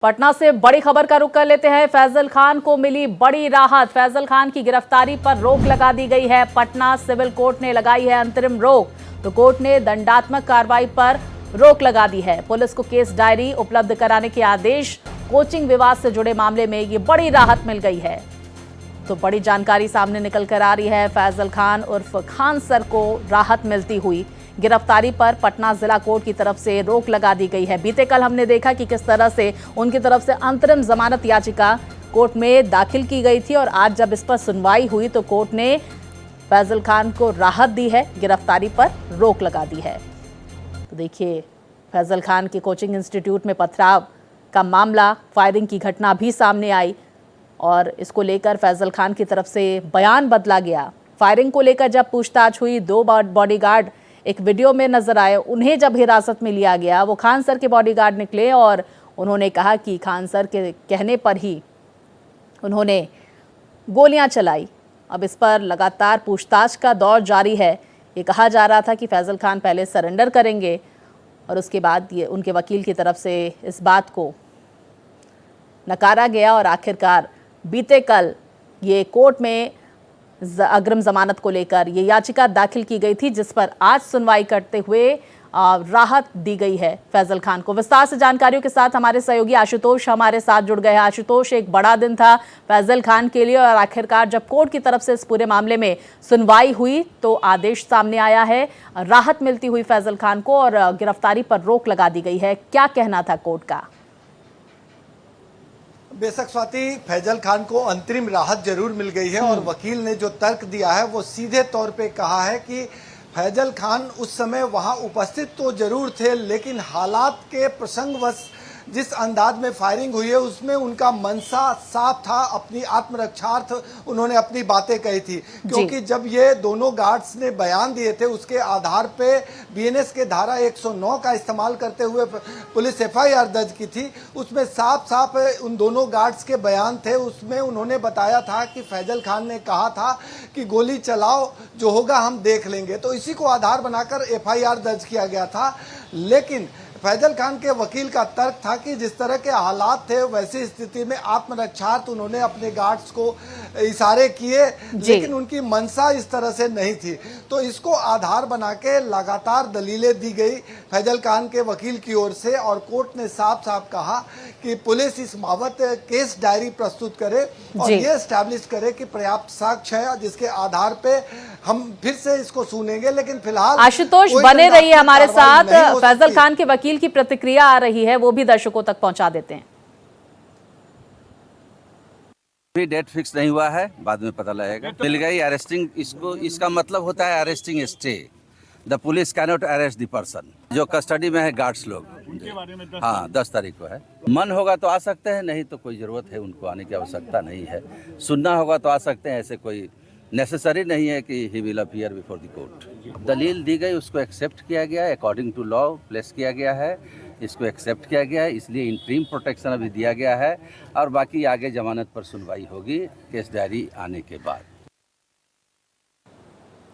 पटना से बड़ी खबर का रुख कर लेते हैं। फैजल खान को मिली बड़ी राहत। फैजल खान की गिरफ्तारी पर रोक लगा दी गई है। पटना सिविल कोर्ट ने लगाई है अंतरिम रोक। तो कोर्ट ने दंडात्मक कार्रवाई पर रोक लगा दी है। पुलिस को केस डायरी उपलब्ध कराने के आदेश। कोचिंग विवाद से जुड़े मामले में ये बड़ी राहत मिल गई है। तो बड़ी जानकारी सामने निकल कर आ रही है। फैजल खान उर्फ खान सर को राहत मिलती हुई गिरफ्तारी पर पटना जिला कोर्ट की तरफ से रोक लगा दी गई है। बीते कल हमने देखा कि किस तरह से उनकी तरफ से अंतरिम जमानत याचिका कोर्ट में दाखिल की गई थी और आज जब इस पर सुनवाई हुई तो कोर्ट ने फैजल खान को राहत दी है, गिरफ्तारी पर रोक लगा दी है। तो देखिए, फैजल खान के कोचिंग इंस्टीट्यूट में पथराव का मामला, फायरिंग की घटना भी सामने आई और इसको लेकर फैजल खान की तरफ से बयान बदला गया। फायरिंग को लेकर जब पूछताछ हुई, 2 बॉडीगार्ड एक वीडियो में नजर आए। उन्हें जब हिरासत में लिया गया, वो खान सर के बॉडीगार्ड निकले और उन्होंने कहा कि खान सर के कहने पर ही उन्होंने गोलियां चलाई। अब इस पर लगातार पूछताछ का दौर जारी है। ये कहा जा रहा था कि फैजल खान पहले सरेंडर करेंगे और उसके बाद ये उनके वकील की तरफ से इस बात को नकारा गया और आखिरकार बीते कल ये कोर्ट में अग्रिम जमानत को लेकर ये याचिका दाखिल की गई थी, जिस पर आज सुनवाई करते हुए राहत दी गई है फैजल खान को। विस्तार से जानकारियों के साथ हमारे सहयोगी आशुतोष हमारे साथ जुड़ गए हैं। आशुतोष, एक बड़ा दिन था फैजल खान के लिए और आखिरकार जब कोर्ट की तरफ से इस पूरे मामले में सुनवाई हुई तो आदेश सामने आया है, राहत मिलती हुई फैजल खान को और गिरफ्तारी पर रोक लगा दी गई है। क्या कहना था कोर्ट का? बेशक स्वाति, फैजल खान को अंतरिम राहत जरूर मिल गई है और वकील ने जो तर्क दिया है वो सीधे तौर पे कहा है कि फैजल खान उस समय वहां उपस्थित तो जरूर थे, लेकिन हालात के प्रसंगवश जिस अंदाज में फायरिंग हुई है उसमें उनका मनसा साफ था। अपनी आत्मरक्षार्थ उन्होंने अपनी बातें कही थी, क्योंकि जब ये दोनों गार्ड्स ने बयान दिए थे उसके आधार पे बीएनएस के धारा 109 का इस्तेमाल करते हुए पुलिस एफआईआर दर्ज की थी। उसमें साफ साफ उन दोनों गार्ड्स के बयान थे। उसमें उन्होंने बताया था कि फैजल खान ने कहा था कि गोली चलाओ, जो होगा हम देख लेंगे। तो इसी को आधार बनाकर एफआईआर दर्ज किया गया था। लेकिन फैजल खान के वकील का तर्क था कि जिस तरह के हालात थे वैसी स्थिति में आत्मरक्षार्थ उन्होंने अपने गार्ड्स को इशारे किए, लेकिन उनकी मंशा इस तरह से नहीं थी। तो इसको आधार बना के लगातार दलीलें दी गई फैजल खान के वकील की ओर से और कोर्ट ने साफ साफ कहा कि पुलिस इस बाबत केस डायरी प्रस्तुत करे और ये एस्टैब्लिश करे कि पर्याप्त साक्ष्य है जिसके आधार पे हम फिर से इसको सुनेंगे। लेकिन फिलहाल आशुतोष बने रहिए हमारे साथ। फैजल खान के वकील की प्रतिक्रिया आ रही है, वो भी दर्शकों तक पहुंचा देते हैं। अभी डेट फिक्स नहीं हुआ है, बाद में पता लगेगा। मिल गई अरेस्टिंग, इसका मतलब होता है arresting stay. The police cannot arrest the person. जो कस्टडी में है गार्ड्स लोग, हाँ 10 तारीख को है। मन होगा तो आ सकते हैं, नहीं तो कोई जरूरत है उनको आने की आवश्यकता नहीं है। सुनना होगा तो आ सकते हैं, ऐसे कोई नेसेसरी नहीं है कि he will appear before the court. दलील दी गई, उसको एक्सेप्ट किया गया, अकॉर्डिंग टू लॉ प्लेस किया गया है, इसको एक्सेप्ट किया गया है, इसलिए इंटरिम प्रोटेक्शन अभी दिया गया है और बाकी आगे जमानत पर सुनवाई होगी केस डायरी आने के बाद।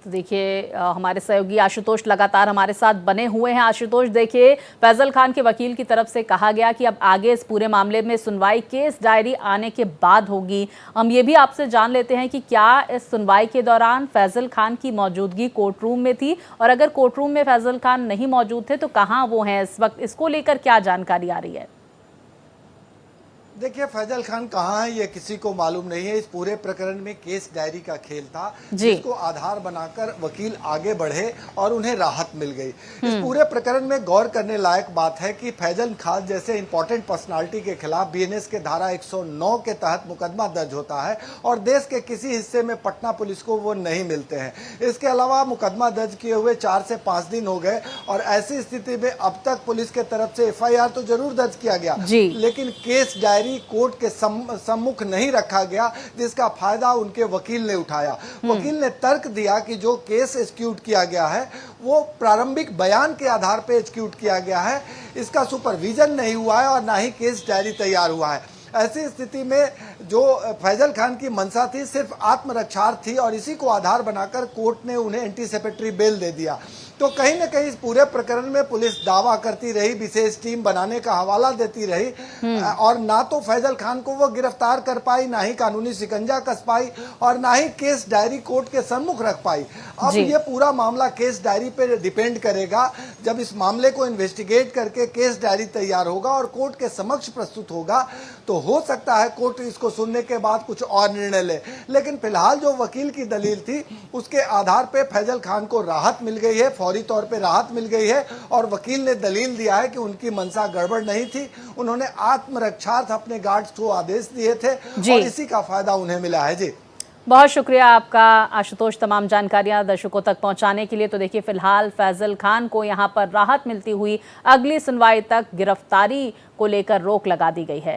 तो देखिए, हमारे सहयोगी आशुतोष लगातार हमारे साथ बने हुए हैं। आशुतोष, देखिए, फैजल खान के वकील की तरफ से कहा गया कि अब आगे इस पूरे मामले में सुनवाई केस डायरी आने के बाद होगी। हम ये भी आपसे जान लेते हैं कि क्या इस सुनवाई के दौरान फैजल खान की मौजूदगी कोर्ट रूम में थी और अगर कोर्ट रूम में फैजल खान नहीं मौजूद थे तो कहाँ वो हैं इस वक्त? इसको लेकर क्या जानकारी आ रही है? देखिए, फैजल खान कहाँ है ये किसी को मालूम नहीं है। इस पूरे प्रकरण में केस डायरी का खेल था, जिसको आधार बनाकर वकील आगे बढ़े और उन्हें राहत मिल गई। इस पूरे प्रकरण में गौर करने लायक बात है कि फैजल खान जैसे इंपॉर्टेंट पर्सनालिटी के खिलाफ बीएनएस के धारा 109 के तहत मुकदमा दर्ज होता है और देश के किसी हिस्से में पटना पुलिस को वो नहीं मिलते हैं। इसके अलावा मुकदमा दर्ज किए हुए 4 से 5 दिन हो गए और ऐसी स्थिति में अब तक पुलिस के तरफ से एफआईआर तो जरूर दर्ज किया गया, लेकिन केस डायरी कोर्ट के सम्मुख नहीं रखा गया, जिसका फायदा उनके वकील ने उठाया। वकील ने तर्क दिया कि जो केस एक्जीक्यूट किया गया है वो प्रारंभिक बयान के आधार पर एक्जीक्यूट किया गया है, इसका सुपरविजन नहीं हुआ है और ना ही केस डायरी तैयार हुआ है। ऐसी स्थिति में जो फैजल खान की मंशा थी सिर्फ आत्मरक्षार्थ थी और इसी को आधार बनाकर कोर्ट ने उन्हें एंटीसिपेटरी बेल दे दिया। तो कहीं न कहीं इस पूरे प्रकरण में पुलिस दावा करती रही, विशेष टीम बनाने का हवाला देती रही और ना तो फैजल खान को वो गिरफ्तार कर पाई, ना ही कानूनी शिकंजा कस पाई और ना ही केस डायरी कोर्ट के सम्मुख रख पाई। अब ये पूरा मामला केस डायरी पे डिपेंड करेगा। जब इस मामले को इन्वेस्टिगेट करके केस डायरी तैयार होगा और कोर्ट के समक्ष प्रस्तुत होगा तो हो सकता है कोर्ट इसको सुनने के बाद कुछ और निर्णय ले। लेकिन फिलहाल जो वकील की दलील थी उसके आधार पे फैजल खान को राहत मिल गई है, फौरी तौर पे राहत मिल गई है और वकील ने दलील दिया है कि उनकी मंशा गड़बड़ नहीं थी, उन्होंने आत्मरक्षार्थ अपने गार्ड्स को आदेश दिए थे और इसी का फायदा उन्हें मिला है। जी बहुत शुक्रिया आपका आशुतोष, तमाम जानकारियां दर्शकों तक पहुंचाने के लिए। तो देखिए, फिलहाल फैजल खान को यहां पर राहत मिलती हुई अगली सुनवाई तक गिरफ्तारी को लेकर रोक लगा दी गई है।